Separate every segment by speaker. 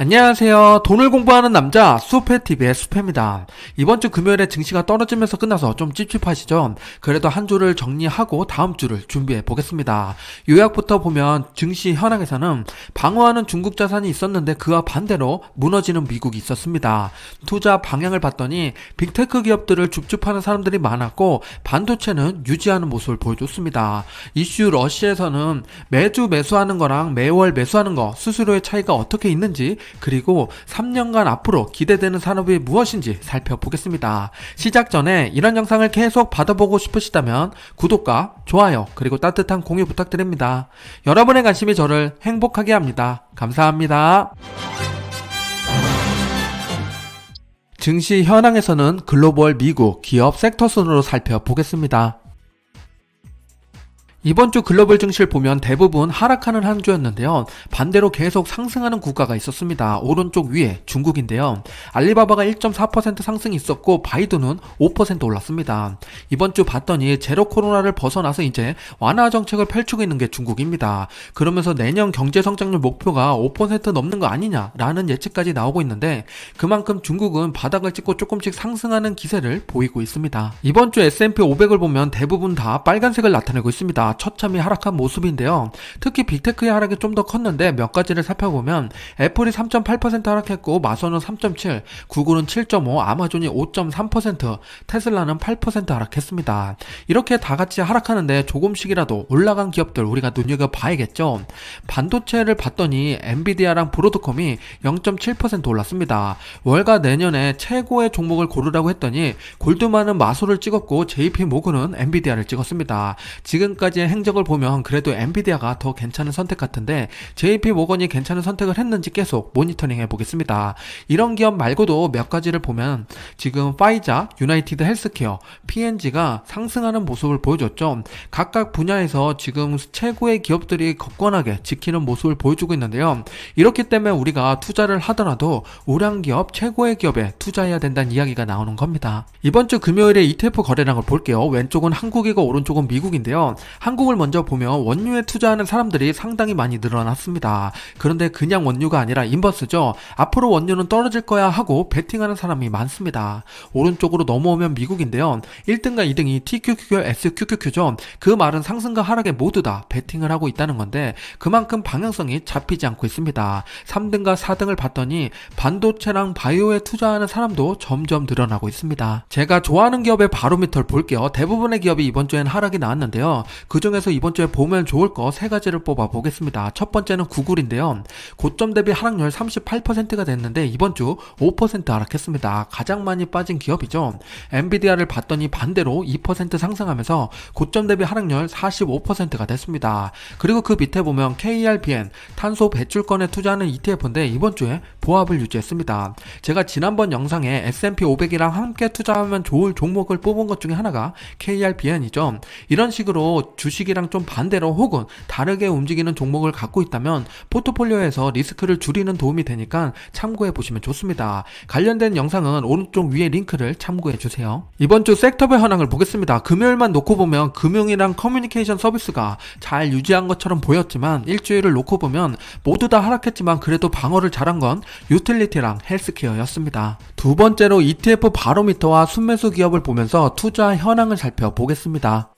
Speaker 1: 안녕하세요. 돈을 공부하는 남자 수페TV의 수페입니다. 이번 주 금요일에 증시가 떨어지면서 끝나서 좀 찝찝하시죠? 그래도 한 주를 정리하고 다음 주를 준비해 보겠습니다. 요약부터 보면 증시 현황에서는 방어하는 중국 자산이 있었는데 그와 반대로 무너지는 미국이 있었습니다. 투자 방향을 봤더니 빅테크 기업들을 줍줍하는 사람들이 많았고 반도체는 유지하는 모습을 보여줬습니다. 이슈 러시에서는 매주 매수하는 거랑 매월 매수하는 거 수수료의 차이가 어떻게 있는지 그리고 3년간 앞으로 기대되는 산업이 무엇인지 살펴보겠습니다. 시작 전에 이런 영상을 계속 받아보고 싶으시다면 구독과 좋아요 그리고 따뜻한 공유 부탁드립니다. 여러분의 관심이 저를 행복하게 합니다. 감사합니다. 증시 현황에서는 글로벌 미국 기업 섹터 순으로 살펴보겠습니다. 이번 주 글로벌 증시를 보면 대부분 하락하는 한 주였는데요. 반대로 계속 상승하는 국가가 있었습니다. 오른쪽 위에 중국인데요. 알리바바가 1.4% 상승이 있었고 바이두는 5% 올랐습니다. 이번 주 봤더니 제로 코로나를 벗어나서 이제 완화 정책을 펼치고 있는 게 중국입니다. 그러면서 내년 경제 성장률 목표가 5% 넘는 거 아니냐라는 예측까지 나오고 있는데 그만큼 중국은 바닥을 찍고 조금씩 상승하는 기세를 보이고 있습니다. 이번 주 S&P 500을 보면 대부분 다 빨간색을 나타내고 있습니다. 처참히 하락한 모습인데요. 특히 빅테크의 하락이 좀 더 컸는데 몇 가지를 살펴보면 애플이 3.8% 하락했고 마소는 3.7, 구글은 7.5, 아마존이 5.3%, 테슬라는 8% 하락했습니다. 이렇게 다 같이 하락하는데 조금씩이라도 올라간 기업들 우리가 눈여겨봐야겠죠. 반도체를 봤더니 엔비디아랑 브로드컴이 0.7% 올랐습니다. 월가 내년에 최고의 종목을 고르라고 했더니 골드만은 마소를 찍었고 JP모건은 엔비디아를 찍었습니다. 지금까지의 행적을 보면 그래도 엔비디아가 더 괜찮은 선택 같은데 JP모건이 괜찮은 선택을 했는지 계속 모니터링 해보겠습니다. 이런 기업 말고도 몇 가지를 보면 지금 파이자, 유나이티드 헬스케어, P&G가 상승하는 모습을 보여줬죠. 각각 분야에서 지금 최고의 기업들이 굳건하게 지키는 모습을 보여주고 있는데요. 이렇기 때문에 우리가 투자를 하더라도 우량 기업, 최고의 기업에 투자해야 된다는 이야기가 나오는 겁니다. 이번 주 금요일에 ETF 거래량을 볼게요. 왼쪽은 한국이고 오른쪽은 미국인데요. 한국을 먼저 보면 원유에 투자하는 사람들이 상당히 많이 늘어났습니다. 그런데 그냥 원유가 아니라 인버스죠. 앞으로 원유는 떨어질 거야 하고 베팅하는 사람이 많습니다. 오른쪽으로 넘어오면 미국인데요. 1등과 2등이 TQQQ, SQQQ죠. 그 말은 상승과 하락에 모두 다 베팅을 하고 있다는 건데 그만큼 방향성이 잡히지 않고 있습니다. 3등과 4등을 봤더니 반도체랑 바이오에 투자하는 사람도 점점 늘어나고 있습니다. 제가 좋아하는 기업의 바로미터를 볼게요. 대부분의 기업이 이번 주엔 하락이 나왔는데요. 그 중에서 이번 주에 보면 좋을 거 세 가지를 뽑아 보겠습니다. 첫 번째는 구글인데요. 고점 대비 하락률 38%가 됐는데 이번 주 5% 하락했습니다. 가장 많이 빠진 기업이죠. 엔비디아를 봤더니 반대로 2% 상승하면서 고점 대비 하락률 45%가 됐습니다. 그리고 그 밑에 보면 KRBN 탄소 배출권에 투자하는 ETF인데 이번 주에 보합을 유지했습니다. 제가 지난번 영상에 S&P 500이랑 함께 투자하면 좋을 종목을 뽑은 것 중에 하나가 KRBN이죠. 이런 식으로 주식이랑 좀 반대로 혹은 다르게 움직이는 종목을 갖고 있다면 포트폴리오에서 리스크를 줄이는 도움이 되니까 참고해 보시면 좋습니다. 관련된 영상은 오른쪽 위에 링크를 참고해 주세요. 이번 주 섹터별 현황을 보겠습니다. 금요일만 놓고 보면 금융이랑 커뮤니케이션 서비스가 잘 유지한 것처럼 보였지만 일주일을 놓고 보면 모두 다 하락했지만 그래도 방어를 잘한 건 유틸리티랑 헬스케어였습니다. 두 번째로 ETF 바로미터와 순매수 기업을 보면서 투자 현황을 살펴보겠습니다.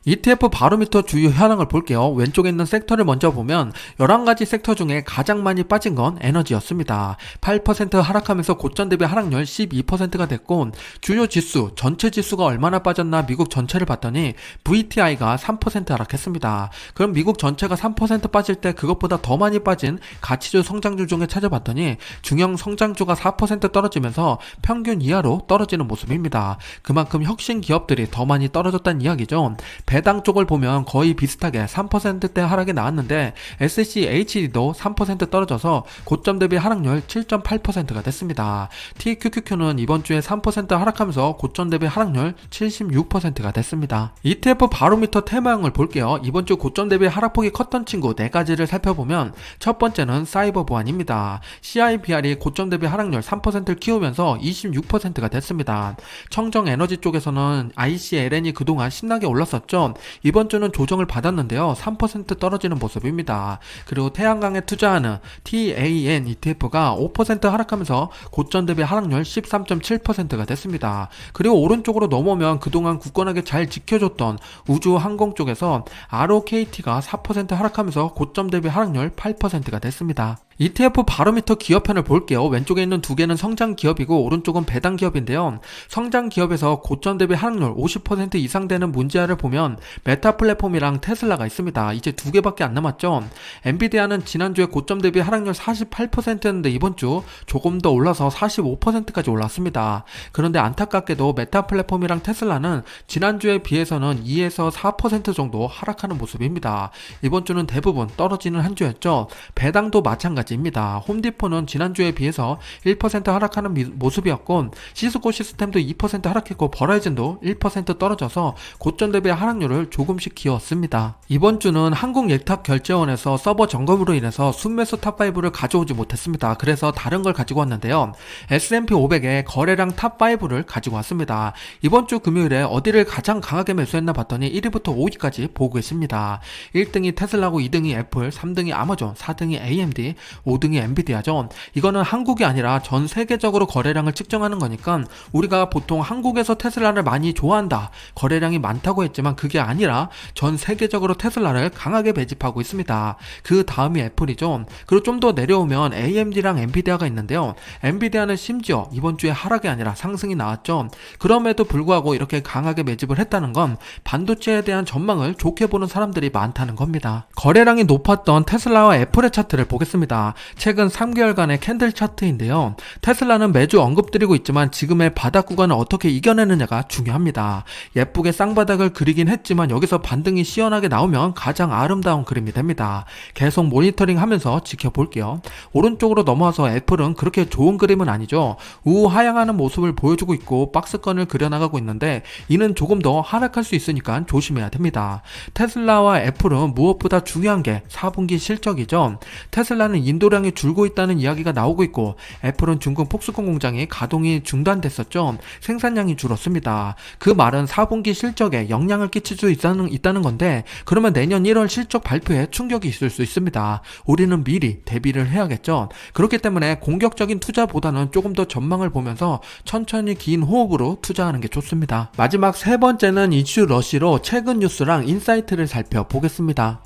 Speaker 1: ETF 바로미터 주요 현황을 볼게요. 왼쪽에 있는 섹터를 먼저 보면 11가지 섹터 중에 가장 많이 빠진 건 에너지였습니다. 8% 하락하면서 고점 대비 하락률 12%가 됐고 주요 지수, 전체 지수가 얼마나 빠졌나 미국 전체를 봤더니 VTI가 3% 하락했습니다. 그럼 미국 전체가 3% 빠질 때 그것보다 더 많이 빠진 가치주 성장주 중에 찾아봤더니 중형 성장주가 4% 떨어지면서 평균 이하로 떨어지는 모습입니다. 그만큼 혁신 기업들이 더 많이 떨어졌다는 이야기죠. 배당 쪽을 보면 거의 비슷하게 3%대 하락이 나왔는데 SCHD도 3% 떨어져서 고점 대비 하락률 7.8%가 됐습니다. TQQQ는 이번 주에 3% 하락하면서 고점 대비 하락률 76%가 됐습니다. ETF 바로미터 테마형을 볼게요. 이번 주 고점 대비 하락폭이 컸던 친구 4가지를 살펴보면 첫 번째는 사이버 보안입니다. CIBR이 고점 대비 하락률 3%를 키우면서 26%가 됐습니다. 청정 에너지 쪽에서는 ICLN이 그동안 신나게 올랐었죠. 있었죠. 이번 주는 조정을 받았는데요. 3% 떨어지는 모습입니다. 그리고 태양광에 투자하는 TAN ETF가 5% 하락하면서 고점 대비 하락률 13.7%가 됐습니다. 그리고 오른쪽으로 넘어오면 그동안 굳건하게 잘 지켜줬던 우주 항공 쪽에서 ROKT가 4% 하락하면서 고점 대비 하락률 8%가 됐습니다. ETF 바로미터 기업편을 볼게요. 왼쪽에 있는 두 개는 성장 기업이고 오른쪽은 배당 기업인데요. 성장 기업에서 고점 대비 하락률 50% 이상 되는 문제아를 보면 메타 플랫폼이랑 테슬라가 있습니다. 이제 두 개밖에 안 남았죠. 엔비디아는 지난주에 고점 대비 하락률 48%였는데 이번 주 조금 더 올라서 45%까지 올랐습니다. 그런데 안타깝게도 메타 플랫폼이랑 테슬라는 지난주에 비해서는 2에서 4% 정도 하락하는 모습입니다. 이번 주는 대부분 떨어지는 한 주였죠. 배당도 마찬가지입니다. 홈디포는 지난주에 비해서 1% 하락하는 모습이었고 시스코 시스템도 2% 하락했고 버라이즌도 1% 떨어져서 고점 대비 하락률을 조금씩 기었습니다. 이번 주는 한국예탁결제원에서 서버 점검으로 인해서 순매수 탑5를 가져오지 못했습니다. 그래서 다른 걸 가지고 왔는데요. S&P 500의 거래량 탑5를 가지고 왔습니다. 이번 주 금요일에 어디를 가장 강하게 매수했나 봤더니 1위부터 5위까지 보고 계십니다. 1등이 테슬라고 2등이 애플, 3등이 아마존, 4등이 AMD, 5등이 엔비디아죠. 이거는 한국이 아니라 전 세계적으로 거래량을 측정하는 거니까 우리가 보통 한국에서 테슬라를 많이 좋아한다, 거래량이 많다고 했지만 그게 아니라 전 세계적으로 테슬라를 강하게 매집하고 있습니다. 그 다음이 애플이죠. 그리고 좀 더 내려오면 AMD랑 엔비디아가 있는데요. 엔비디아는 심지어 이번 주에 하락이 아니라 상승이 나왔죠. 그럼에도 불구하고 이렇게 강하게 매집을 했다는 건 반도체에 대한 전망을 좋게 보는 사람들이 많다는 겁니다. 거래량이 높았던 테슬라와 애플의 차트를 보겠습니다. 최근 3개월간의 캔들 차트인데요. 테슬라는 매주 언급드리고 있지만 지금의 바닥 구간을 어떻게 이겨내느냐가 중요합니다. 예쁘게 쌍바닥을 그리긴 했지만 여기서 반등이 시원하게 나오면 가장 아름다운 그림이 됩니다. 계속 모니터링 하면서 지켜볼게요. 오른쪽으로 넘어와서 애플은 그렇게 좋은 그림은 아니죠. 우하향하는 모습을 보여주고 있고 박스권을 그려나가고 있는데 이는 조금 더 하락할 수 있으니까 조심해야 됩니다. 테슬라와 애플은 무엇보다 중요한 게 4분기 실적이죠. 테슬라는 인도량이 줄고 있다는 이야기가 나오고 있고 애플은 중국 폭스콘 공장이 가동이 중단됐었죠. 생산량이 줄었습니다. 그 말은 4분기 실적에 영향을 끼칠 수 있다는 건데 그러면 내년 1월 실적 발표에 충격이 있을 수 있습니다. 우리는 미리 대비를 해야겠죠. 그렇기 때문에 공격적인 투자보다는 조금 더 전망을 보면서 천천히 긴 호흡으로 투자하는 게 좋습니다. 마지막 세 번째는 이슈 러시로 최근 뉴스랑 인사이트를 살펴보겠습니다.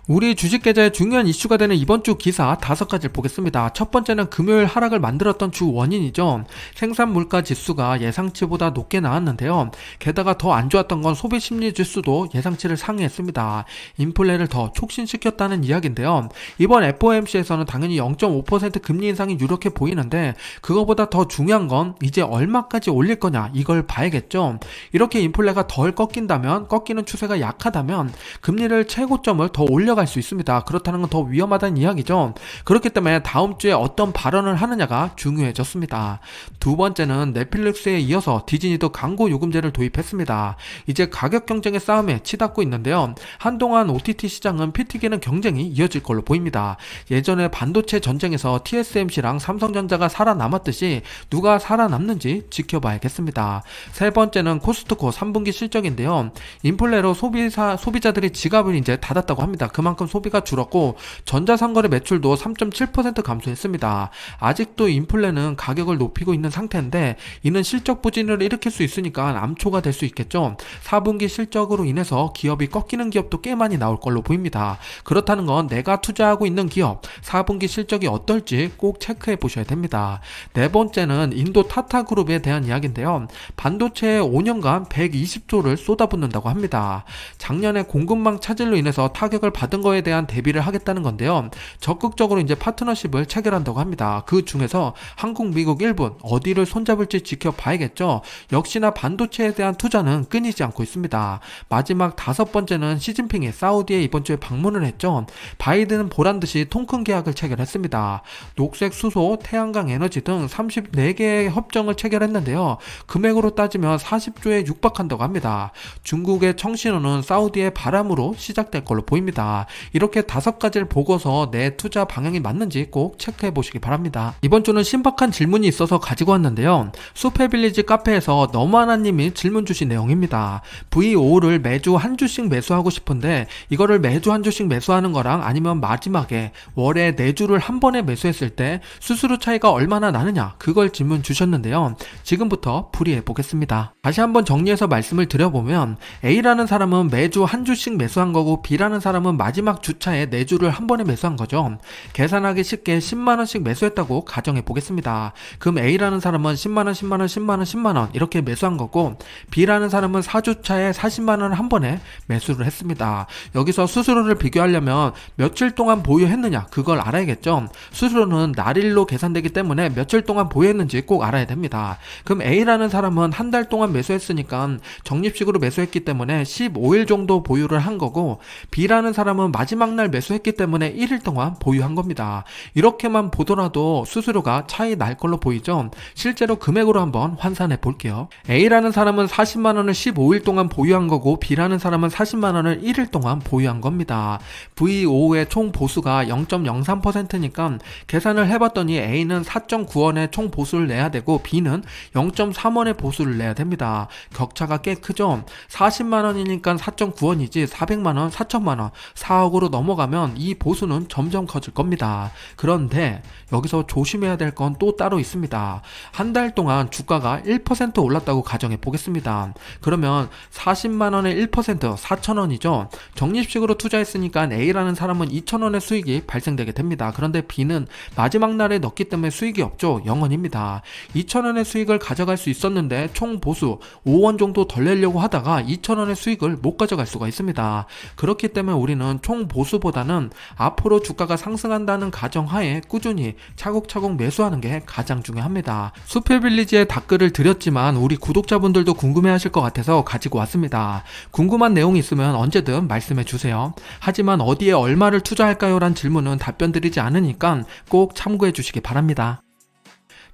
Speaker 1: 우리 주식계좌의 중요한 이슈가 되는 이번 주 기사 5가지를 보겠습니다. 첫 번째는 금요일 하락을 만들었던 주 원인이죠. 생산물가 지수가 예상치보다 높게 나왔는데요. 게다가 더 안 좋았던 건 소비심리 지수도 예상치를 상회했습니다. 인플레를 더 촉진시켰다는 이야기인데요. 이번 FOMC에서는 당연히 0.5% 금리 인상이 유력해 보이는데 그거보다 더 중요한 건 이제 얼마까지 올릴 거냐 이걸 봐야겠죠. 이렇게 인플레가 덜 꺾인다면, 꺾이는 추세가 약하다면 금리를 최고점을 더 올려갈 수 있습니다. 그렇다는 건 더 위험하다는 이야기죠. 그렇기 때문에 다음 주에 어떤 발언을 하느냐가 중요해졌습니다. 두 번째는 넷플릭스에 이어서 디즈니도 광고 요금제를 도입했습니다. 이제 가격 경쟁의 싸움에 치닫고 있는데요. 한동안 OTT 시장은 피 튀기는 경쟁이 이어질 걸로 보입니다. 예전에 반도체 전쟁에서 TSMC랑 삼성전자가 살아남았듯이 누가 살아남는지 지켜봐야겠습니다. 세 번째는 코스트코 3분기 실적인데요. 인플레로 소비자들이 지갑을 이제 닫았다고 합니다. 그만큼 소비가 줄었고 전자상거래 매출도 3.7% 감소했습니다. 아직도 인플레는 가격을 높이고 있는 상태인데 이는 실적 부진을 일으킬 수 있으니까 암초가 될 수 있겠죠. 4분기 실적으로 인해서 기업이 꺾이는 기업도 꽤 많이 나올 걸로 보입니다. 그렇다는 건 내가 투자하고 있는 기업 4분기 실적이 어떨지 꼭 체크해 보셔야 됩니다. 네 번째는 인도 타타그룹에 대한 이야기인데요. 반도체에 5년간 120조를 쏟아붓는다고 합니다. 작년에 공급망 차질로 인해서 타격을 받은 거에 대한 대비를 하겠다는 건데요. 적극적으로 이제 파트너십을 체결한다고 합니다. 그 중에서 한국, 미국, 일본 어디를 손잡을지 지켜봐야겠죠. 역시나 반도체에 대한 투자는 끊이지 않고 있습니다. 마지막 5번째는 시진핑이 사우디에 이번 주에 방문을 했죠. 바이든은 보란듯이 통큰 계약을 체결했습니다. 녹색 수소, 태양광 에너지 등 34개의 협정을 체결했는데요. 금액으로 따지면 40조에 육박한다고 합니다. 중국의 청신호는 사우디의 바람으로 시작될 걸로 보입니다. 있습니다. 이렇게 5가지를 보고서 내 투자 방향이 맞는지 꼭 체크해 보시기 바랍니다. 이번 주는 신박한 질문이 있어서 가지고 왔는데요. 수페빌리지 카페에서 너무하나님이 질문 주신 내용입니다. V5를 매주 한 주씩 매수하고 싶은데 이거를 매주 한 주씩 매수하는 거랑 아니면 마지막에 월에 4주를 한 번에 매수했을 때 수수료 차이가 얼마나 나느냐, 그걸 질문 주셨는데요. 지금부터 풀이해 보겠습니다. 다시 한번 정리해서 말씀을 드려보면 A라는 사람은 매주 한 주씩 매수한 거고 B라는 사람은 마지막 주차에 4주를 한 번에 매수한 거죠. 계산하기 쉽게 10만원씩 매수했다고 가정해 보겠습니다. 그럼 A라는 사람은 10만원, 10만원, 10만원, 10만원 이렇게 매수한 거고 B라는 사람은 4주차에 40만원을 한 번에 매수를 했습니다. 여기서 수수료를 비교하려면 며칠 동안 보유했느냐, 그걸 알아야겠죠. 수수료는 날일로 계산되기 때문에 며칠 동안 보유했는지 꼭 알아야 됩니다. 그럼 A라는 사람은 한 달 동안 매수했으니까 적립식으로 매수했기 때문에 15일 정도 보유를 한 거고 B라는 사람은 마지막 날 매수했기 때문에 1일 동안 보유한 겁니다. 이렇게만 보더라도 수수료가 차이 날 걸로 보이죠. 실제로 금액으로 한번 환산해 볼게요. A라는 사람은 40만원을 15일 동안 보유한 거고 B라는 사람은 40만원을 1일 동안 보유한 겁니다. V5의 총 보수가 0.03%니까 계산을 해봤더니 A는 4.9원의 총 보수를 내야 되고 B는 0.3원의 보수를 내야 됩니다. 격차가 꽤 크죠. 40만원이니까 4.9원이지 400만원, 4천만원, 4억으로 넘어가면 이 보수는 점점 커질 겁니다. 그런데 여기서 조심해야 될 건 또 따로 있습니다. 한 달 동안 주가가 1% 올랐다고 가정해 보겠습니다. 그러면 40만원의 1%, 4천원이죠. 적립식으로 투자했으니까 A라는 사람은 2천원의 수익이 발생되게 됩니다. 그런데 B는 마지막 날에 넣기 때문에 수익이 없죠. 0원입니다. 2천원의 수익을 가져갈 수 있었는데 총 보수 5원 정도 덜 내려고 하다가 2천원의 수익을 못 가져갈 수가 있습니다. 그렇기 때문에 우리는 총 보수보다는 앞으로 주가가 상승한다는 가정하에 꾸준히 차곡차곡 매수하는 게 가장 중요합니다. 수페빌리지에 댓글을 드렸지만 우리 구독자분들도 궁금해하실 것 같아서 가지고 왔습니다. 궁금한 내용이 있으면 언제든 말씀해 주세요. 하지만 어디에 얼마를 투자할까요? 란 질문은 답변 드리지 않으니까 꼭 참고해 주시기 바랍니다.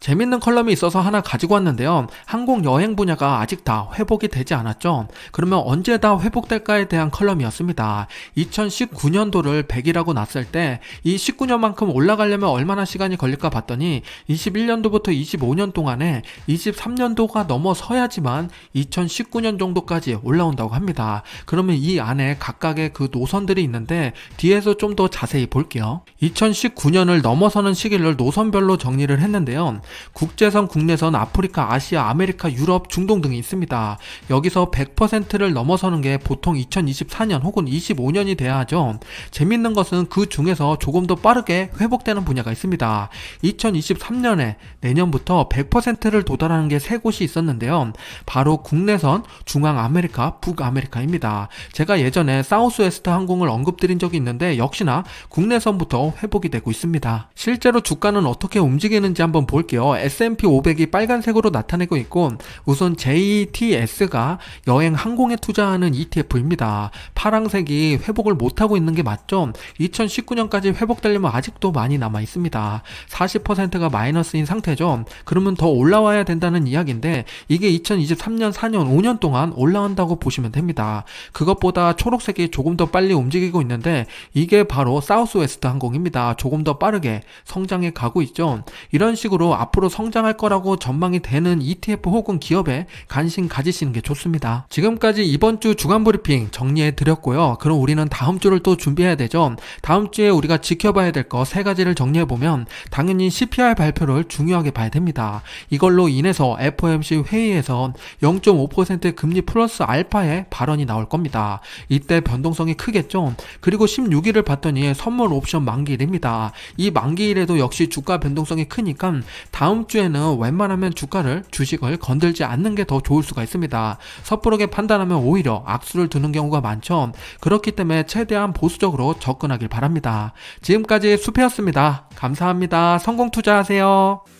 Speaker 1: 재밌는 컬럼이 있어서 하나 가지고 왔는데요. 항공여행 분야가 아직 다 회복이 되지 않았죠. 그러면 언제 다 회복될까에 대한 컬럼이었습니다. 2019년도를 100이라고 놨을 때 이 19년만큼 올라가려면 얼마나 시간이 걸릴까 봤더니 21년도부터 25년 동안에 23년도가 넘어서야지만 2019년 정도까지 올라온다고 합니다. 그러면 이 안에 각각의 그 노선들이 있는데 뒤에서 좀 더 자세히 볼게요. 2019년을 넘어서는 시기를 노선별로 정리를 했는데요. 국제선, 국내선, 아프리카, 아시아, 아메리카, 유럽, 중동 등이 있습니다. 여기서 100%를 넘어서는 게 보통 2024년 혹은 25년이 돼야 하죠. 재밌는 것은 그 중에서 조금 더 빠르게 회복되는 분야가 있습니다. 2023년에 내년부터 100%를 도달하는 게 3곳이 있었는데요. 바로 국내선, 중앙아메리카, 북아메리카입니다. 제가 예전에 사우스웨스트 항공을 언급드린 적이 있는데 역시나 국내선부터 회복이 되고 있습니다. 실제로 주가는 어떻게 움직이는지 한번 볼게요. S&P 500이 빨간색으로 나타내고 있고 우선 JTS가 여행 항공에 투자하는 ETF입니다. 파란색이 회복을 못하고 있는 게 맞죠? 2019년까지 회복되려면 아직도 많이 남아 있습니다. 40%가 마이너스인 상태죠. 그러면 더 올라와야 된다는 이야기인데 이게 2023년, 4년, 5년 동안 올라온다고 보시면 됩니다. 그것보다 초록색이 조금 더 빨리 움직이고 있는데 이게 바로 사우스웨스트 항공입니다. 조금 더 빠르게 성장해 가고 있죠. 이런 식으로 앞으로 성장할 거라고 전망이 되는 ETF 혹은 기업에 관심 가지시는 게 좋습니다. 지금까지 이번 주 주간 브리핑 정리해 드렸고요. 그럼 우리는 다음 주를 또 준비해야 되죠. 다음 주에 우리가 지켜봐야 될 거 3가지를 정리해 보면 당연히 CPI 발표를 중요하게 봐야 됩니다. 이걸로 인해서 FOMC 회의에서 0.5% 금리 플러스 알파의 발언이 나올 겁니다. 이때 변동성이 크겠죠. 그리고 16일을 봤더니 선물 옵션 만기일입니다. 이 만기일에도 역시 주가 변동성이 크니까 다음 주에는 웬만하면 주식을 건들지 않는 게 더 좋을 수가 있습니다. 섣부르게 판단하면 오히려 악수를 두는 경우가 많죠. 그렇기 때문에 최대한 보수적으로 접근하길 바랍니다. 지금까지 수페였습니다. 감사합니다. 성공 투자하세요.